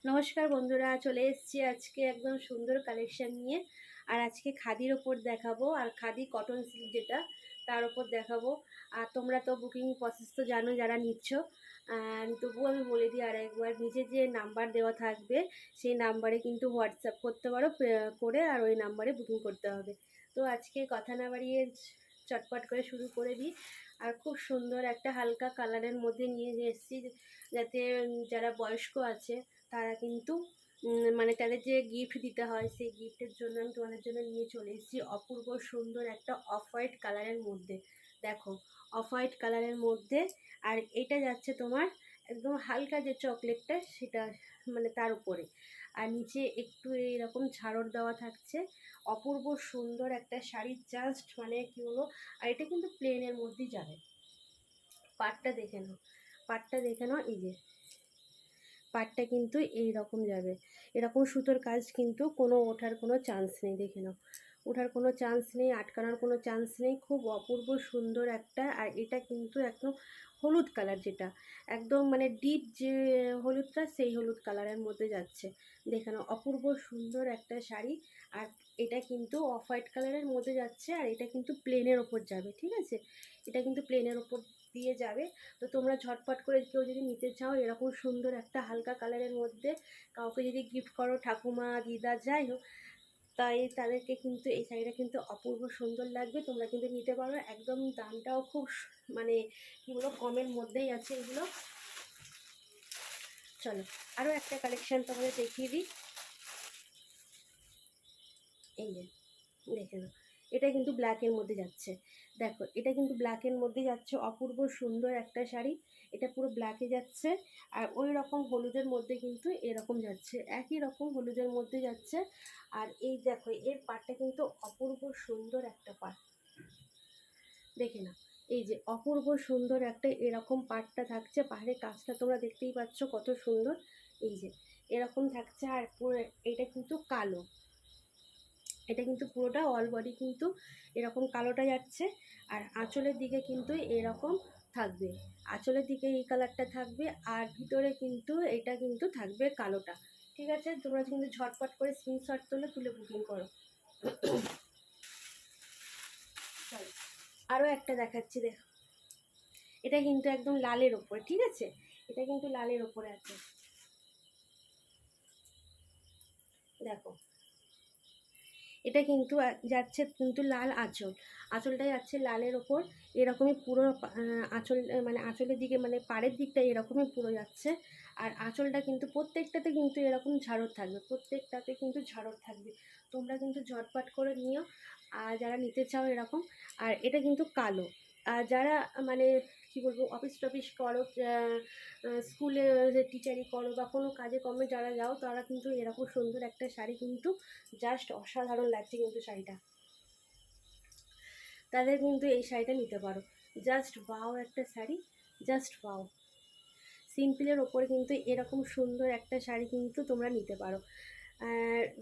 নমস্কার বন্ধুরা, চলে এসেছি আজকে একদম সুন্দর কালেকশন নিয়ে। আর আজকে খাদির ওপর দেখাবো, আর খাদি কটন সিল্ক যেটা তার ওপর দেখাবো। আর তোমরা তো বুকিং প্রসেস তো জানো যারা নিচ্ছ, তবুও আমি বলে দিই আর একবার, নিচে যে নাম্বার দেওয়া থাকবে সেই নাম্বারে কিন্তু হোয়াটসঅ্যাপ করতে পারো করে, আর ওই নাম্বারে বুকিং করতে হবে। তো আজকে কথা না বাড়িয়ে চটপট করে শুরু করে দিই। আর খুব সুন্দর একটা হালকা কালারের মধ্যে নিয়ে এসেছি, যাতে যারা বয়স্ক আছে তারা কিন্তু মানে তাদের যে গিফট দিতে হয় সেই গিফটের জন্য আমি তোমাদের জন্য নিয়ে চলে এসেছি অপূর্ব সুন্দর একটা অফ হোয়াইট কালারের মধ্যে। দেখো, অফ হোয়াইট কালারের মধ্যে, আর এটা যাচ্ছে তোমার একদম হালকা যে চকলেটটা সেটা, মানে তার উপরে, আর নিচে একটু এইরকম ঝাড়র দেওয়া থাকছে। অপূর্ব সুন্দর একটা শাড়ি, জাস্ট মানে কি বলবো। আর এটা কিন্তু প্লেনের মধ্যেই যাবে। পাটটা দেখে নাও, পাটটা দেখে নাও, এই যে পাটটা কিন্তু এই রকম যাবে। এরকম সুতোর কাজ কিন্তু কোনো ওঠার কোনো চান্স নেই, দেখে নাও, ওঠার কোনো চান্স নেই, আটকানোর কোনো চান্স নেই। খুব অপূর্ব সুন্দর একটা। আর এটা কিন্তু একদম হলুদ কালার, যেটা একদম মানে ডিপ যে হলুদটা, সেই হলুদ কালারের মধ্যে যাচ্ছে। দেখে নাও, অপূর্ব সুন্দর একটা শাড়ি। আর এটা কিন্তু অফ হোয়াইট কালারের মধ্যে যাচ্ছে, আর এটা কিন্তু প্লেনের ওপর যাবে, ঠিক আছে? এটা কিন্তু প্লেনের ওপর দিয়ে যাবে। তো তোমরা ঝটপট করে কেউ যদি নিতে চাও এরকম সুন্দর একটা হালকা কালারের মধ্যে, কাউকে যদি গিফট করো, ঠাকুমা, দিদা, যাই হোক, তাই তাদেরকে কিন্তু এই শাড়িটা কিন্তু অপূর্ব সুন্দর লাগবে। তোমরা কিন্তু নিতে পারো, একদম দামটাও খুব মানে কী বলবো, কমের মধ্যেই আছে এগুলো। চলো আরও একটা কালেকশান তোমাদের দেখিয়ে দিই। এই যে দেখে নাও, এটা কিন্তু ব্ল্যাকের মধ্যে যাচ্ছে। দেখো, এটা কিন্তু ব্ল্যাকের মধ্যে যাচ্ছে, অপূর্ব সুন্দর একটা শাড়ি। এটা পুরো ব্ল্যাকে যাচ্ছে, আর ওই রকম হলুদের মধ্যে কিন্তু এরকম যাচ্ছে, একই রকম হলুদের মধ্যে যাচ্ছে। আর এই দেখো, এর পাটটা কিন্তু অপূর্ব সুন্দর একটা পাট, দেখে না, এই যে অপূর্ব সুন্দর একটা এরকম পাটটা থাকছে। পাহাড়ের কাজটা তোমরা দেখতেই পাচ্ছ কত সুন্দর, এই যে এরকম থাকছে। আর পুরো এটা কিন্তু কালো, এটা কিন্তু পুরোটা অল বডি কিন্তু এরকম কালোটা যাচ্ছে। আর আঁচলের দিকে কিন্তু এরকম থাকবে, আঁচলের দিকে এই কালারটা থাকবে, আর ভিতরে কিন্তু এটা কিন্তু থাকবে কালোটা। ঠিক আছে, তোমরা কিন্তু ঝটপট করে স্ক্রিনশট তুলে বুকিং করো। চলো আরও একটা দেখাচ্ছি, দেখো, এটা কিন্তু একদম লালের ওপর, ঠিক আছে? এটা কিন্তু লালের ওপরে আছে, দেখো, এটা কিন্তু যাচ্ছে কিন্তু লাল আঁচল, আঁচলটা যাচ্ছে লালের ওপর। এরকমই পুরো আঁচল, মানে আঁচলের দিকে, মানে পাড়ের দিকটা এরকমই পুরো যাচ্ছে। আর আঁচলটা কিন্তু প্রত্যেকটাতে কিন্তু এরকম ঝাড়র থাকবে, প্রত্যেকটাতে কিন্তু ঝাড়র থাকবে। তোমরা কিন্তু ঝটপট করে নিও, আর যারা নিতে চাও এরকম। আর এটা কিন্তু কালো। আর যারা মানে কী বলবো, অফিস টফিস করো, স্কুলে টিচারি করো, বা কোনো কাজে কর্মে যারা যাও, তারা কিন্তু এরকম সুন্দর একটা শাড়ি কিন্তু জাস্ট অসাধারণ লাগছে কিন্তু শাড়িটা, তাদের কিন্তু এই শাড়িটা নিতে পারো। জাস্ট ওয়াও একটা শাড়ি, জাস্ট ওয়াও। সিম্পলের ওপরে কিন্তু এরকম সুন্দর একটা শাড়ি কিন্তু তোমরা নিতে পারো।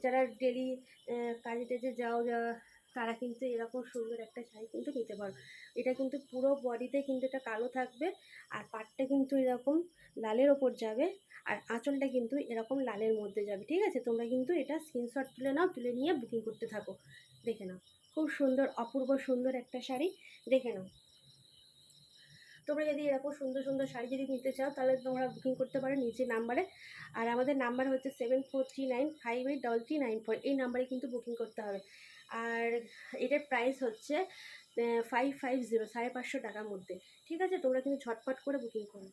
যারা ডেলি কাজে টাজে যাও, তারা কিন্তু এরকম সুন্দর একটা শাড়ি কিন্তু নিতে পারো। এটা কিন্তু পুরো বডিতে কিন্তু এটা কালো থাকবে, আর পাটটা কিন্তু এরকম লালের ওপর যাবে, আর আঁচলটা কিন্তু এরকম লালের মধ্যে যাবে। ঠিক আছে, তোমরা কিন্তু এটা স্ক্রিনশট তুলে নাও, তুলে নিয়ে বুকিং করতে থাকো। দেখে নাও, খুব সুন্দর, অপূর্ব সুন্দর একটা শাড়ি, দেখে নাও। তোমরা যদি এরকম সুন্দর সুন্দর শাড়ি যদি নিতে চাও, তাহলে তোমরা বুকিং করতে পারো নিচে নাম্বারে। আর আমাদের নাম্বার হচ্ছে 7439583394, এই নাম্বারে কিন্তু বুকিং করতে হবে। আর এটার প্রাইস হচ্ছে 550, 550 টাকার মধ্যে। ঠিক আছে, তোমরা কিন্তু ঝটপট করে বুকিং করো।